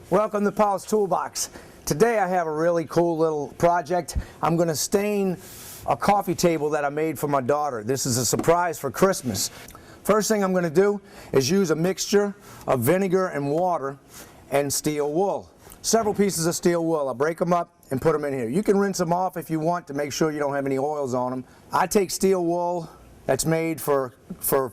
Welcome to Paul's Toolbox. Today I have a really cool little project. I'm going to stain a coffee table that I made for my daughter. This is a surprise for Christmas. First thing I'm going to do is use a mixture of vinegar and water and steel wool. Several pieces of steel wool. I'll break them up and put them in here. You can rinse them off if you want to make sure you don't have any oils on them. I take steel wool that's made for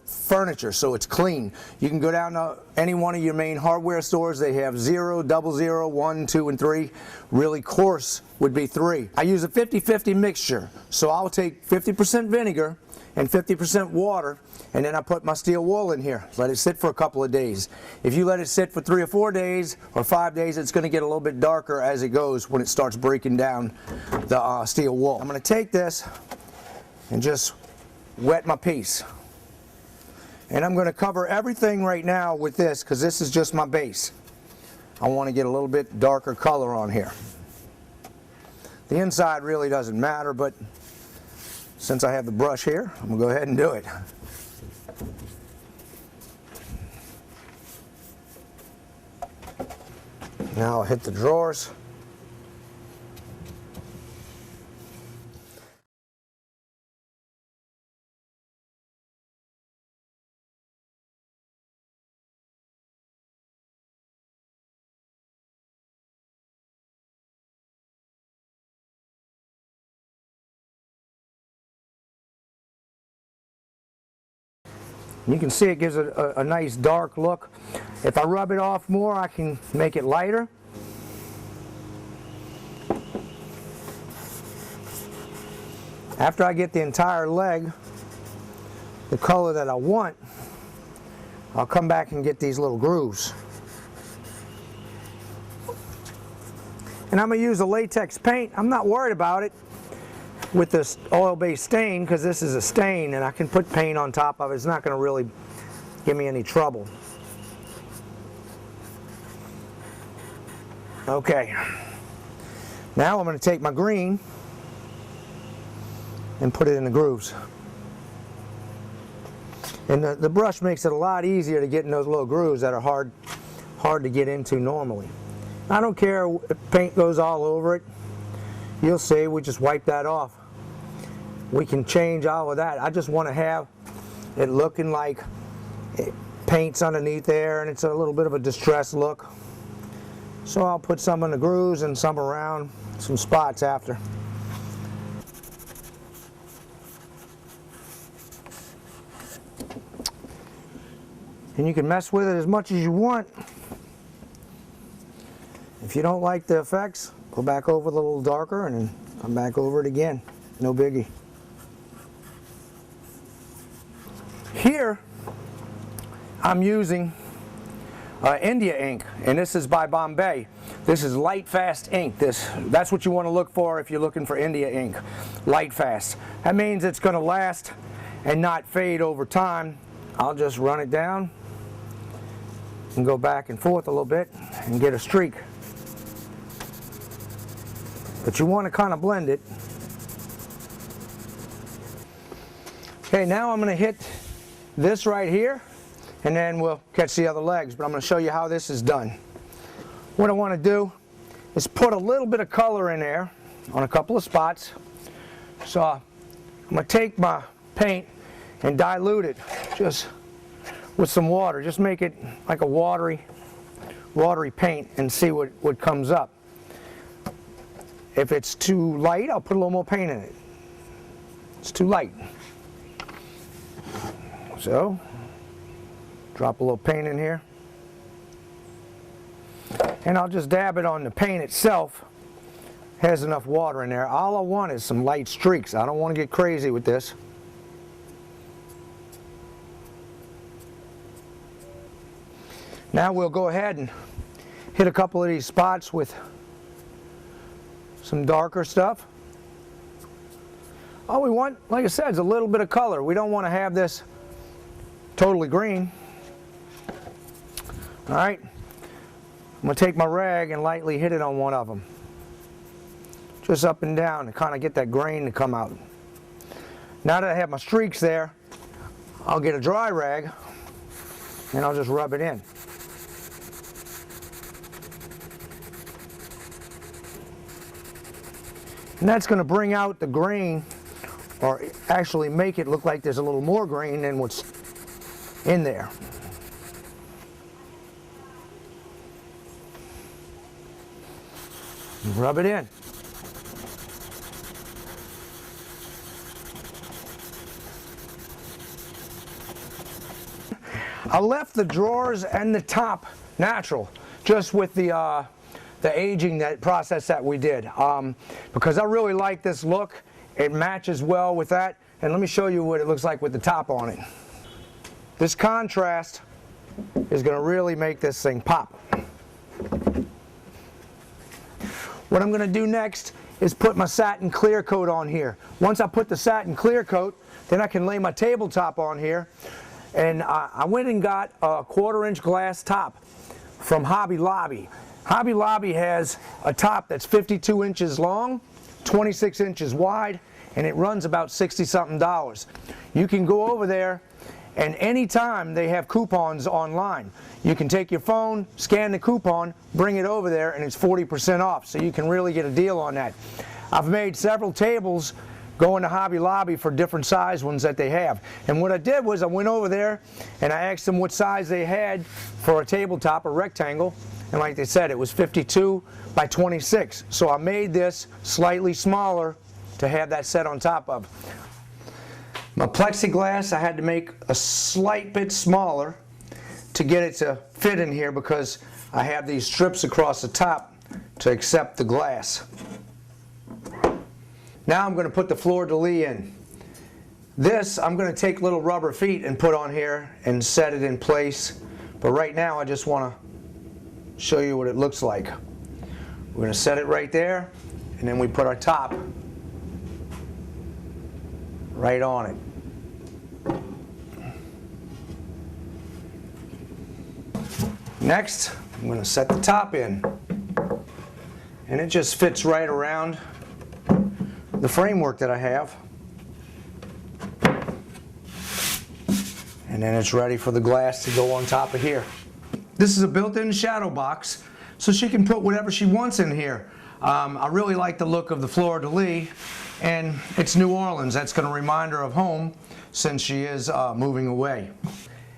furniture, so it's clean. You can go down to any one of your main hardware stores. They have 0, 00, 1, 2, and 3. Really coarse would be 3. I use a 50-50 mixture, so I'll take 50% vinegar and 50% water, and then I put my steel wool in here. Let it sit for a couple of days. If you let it sit for 3 or 4 days or 5 days, it's going to get a little bit darker as it goes when it starts breaking down the steel wool. I'm going to take this and just wet my piece. And I'm going to cover everything right now with this because this is just my base. I want to get a little bit darker color on here. The inside really doesn't matter, but since I have the brush here, I'm going to go ahead and do it. Now I'll hit the drawers. You can see it gives a nice dark look. If I rub it off more, I can make it lighter. After I get the entire leg the color that I want, I'll come back and get these little grooves. And I'm going to use a latex paint. I'm not worried about it with this oil-based stain because this is a stain and I can put paint on top of it. It's not going to really give me any trouble. Okay, now I'm going to take my green and put it in the grooves. And the brush makes it a lot easier to get in those little grooves that are hard to get into normally. I don't care if paint goes all over it. You'll see, we just wipe that off. We can change all of that. I just want to have it looking like it paint's underneath there and it's a little bit of a distressed look. So I'll put some in the grooves and some around some spots after. And you can mess with it as much as you want. If you don't like the effects, go back over it a little darker and then come back over it again. No biggie. Here, I'm using India ink, and this is by Bombay. This is light fast ink. That's what you want to look for if you're looking for India ink. Light fast. That means it's going to last and not fade over time. I'll just run it down and go back and forth a little bit and get a streak. But you want to kind of blend it. Okay, now I'm going to hit this right here, and then we'll catch the other legs, but I'm going to show you how this is done. What I want to do is put a little bit of color in there on a couple of spots. So I'm going to take my paint and dilute it just with some water. Just make it like a watery paint and see what comes up. If it's too light, I'll put a little more paint in it. It's too light. So, drop a little paint in here. And I'll just dab it on the paint itself. Has enough water in there. All I want is some light streaks. I don't want to get crazy with this. Now we'll go ahead and hit a couple of these spots with some darker stuff. All we want, like I said, is a little bit of color. We don't want to have this totally green. All right, I'm going to take my rag and lightly hit it on one of them. Just up and down to kind of get that grain to come out. Now that I have my streaks there, I'll get a dry rag and I'll just rub it in. And that's going to bring out the grain, or actually make it look like there's a little more grain than what's in there. Rub it in. I left the drawers and the top natural, just with the aging process that we did, because I really like this look. It matches well with that, and let me show you what it looks like with the top on it. This contrast is going to really make this thing pop. What I'm going to do next is put my satin clear coat on here. Once I put the satin clear coat, then I can lay my tabletop on here. And I went and got a 1/4-inch glass top from Hobby Lobby. Hobby Lobby has a top that's 52 inches long, 26 inches wide, and it runs about $60-something. You can go over there, and anytime they have coupons online, you can take your phone, scan the coupon, bring it over there, and it's 40% off, so you can really get a deal on that. I've made several tables going to Hobby Lobby for different size ones that they have. And what I did was I went over there and I asked them what size they had for a tabletop, a rectangle, and like they said, it was 52 by 26. So I made this slightly smaller to have that set on top of. My plexiglass I had to make a slight bit smaller to get it to fit in here, because I have these strips across the top to accept the glass. Now I'm going to put the fleur-de-lis in. This I'm going to take little rubber feet and put on here and set it in place. But right now I just want to show you what it looks like. We're going to set it right there, and then we put our top right on it. Next, I'm going to set the top in, and it just fits right around the framework that I have, and then it's ready for the glass to go on top of here. This is a built-in shadow box, so she can put whatever she wants in here. I really like the look of the fleur-de-lis, and it's New Orleans. That's going to remind her of home since she is moving away.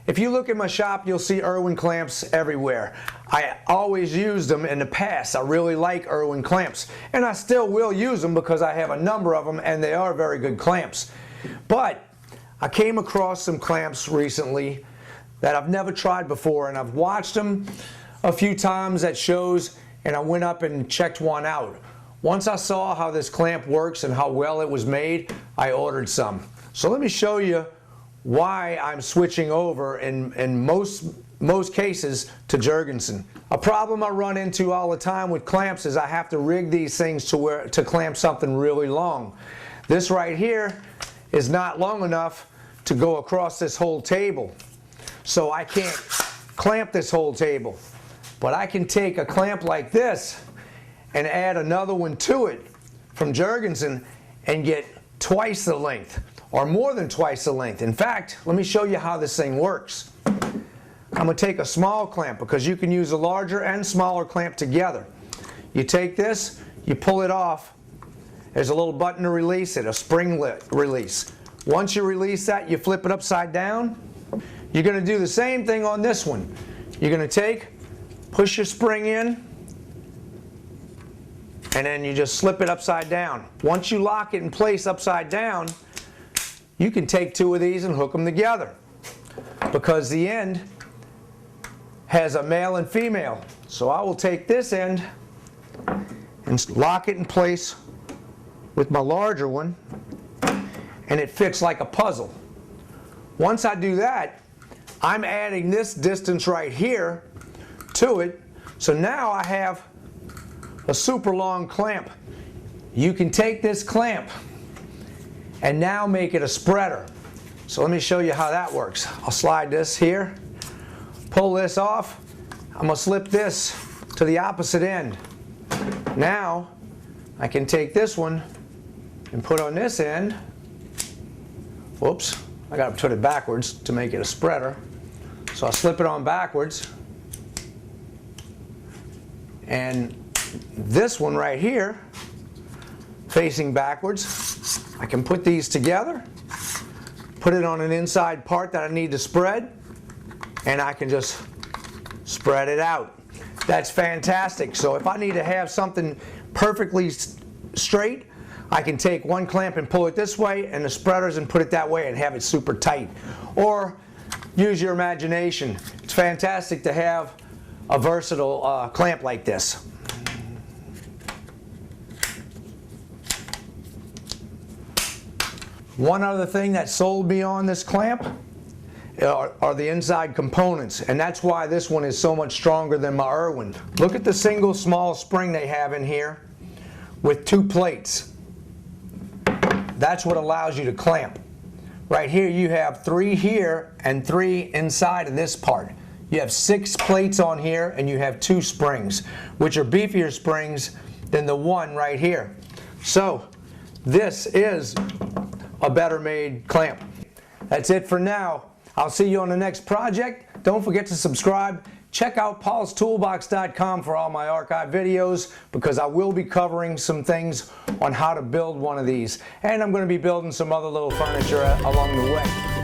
If you look at my shop, you'll see Irwin clamps everywhere. I always used them in the past. I really like Irwin clamps, and I still will use them because I have a number of them and they are very good clamps. But I came across some clamps recently that I've never tried before, and I've watched them a few times at shows, and I went up and checked one out. Once I saw how this clamp works and how well it was made, I ordered some. So let me show you why I'm switching over in most cases to Jurgensen. A problem I run into all the time with clamps is I have to rig these things to clamp something really long. This right here is not long enough to go across this whole table, so I can't clamp this whole table. But I can take a clamp like this and add another one to it from Jurgensen and get twice the length, or more than twice the length. In fact, let me show you how this thing works. I'm going to take a small clamp, because you can use a larger and smaller clamp together. You take this, you pull it off. There's a little button to release it, a spring release. Once you release that, you flip it upside down. You're going to do the same thing on this one. You're going to push your spring in, and then you just slip it upside down. Once you lock it in place upside down, you can take two of these and hook them together, because the end has a male and female. So I will take this end and lock it in place with my larger one, and it fits like a puzzle. Once I do that, I'm adding this distance right here to it, so now I have a super long clamp. You can take this clamp and now make it a spreader. So let me show you how that works. I'll slide this here, pull this off. I'm going to slip this to the opposite end. Now I can take this one and put on this end. Whoops, I got to put it backwards to make it a spreader. So I'll slip it on backwards, and this one right here facing backwards. I can put these together, put it on an inside part that I need to spread, and I can just spread it out. That's fantastic. So if I need to have something perfectly straight, I can take one clamp and pull it this way and the spreaders and put it that way and have it super tight. Or use your imagination. It's fantastic to have a versatile clamp like this. One other thing that sold me on this clamp are the inside components, and that's why this one is so much stronger than my Irwin. Look at the single small spring they have in here with 2 plates. That's what allows you to clamp. Right here you have 3 here and 3 inside of this part. You have 6 plates on here and you have 2 springs, which are beefier springs than the one right here. So this is a better made clamp. That's it for now. I'll see you on the next project. Don't forget to subscribe. Check out Paulstoolbox.com for all my archive videos, because I will be covering some things on how to build one of these. And I'm going to be building some other little furniture along the way.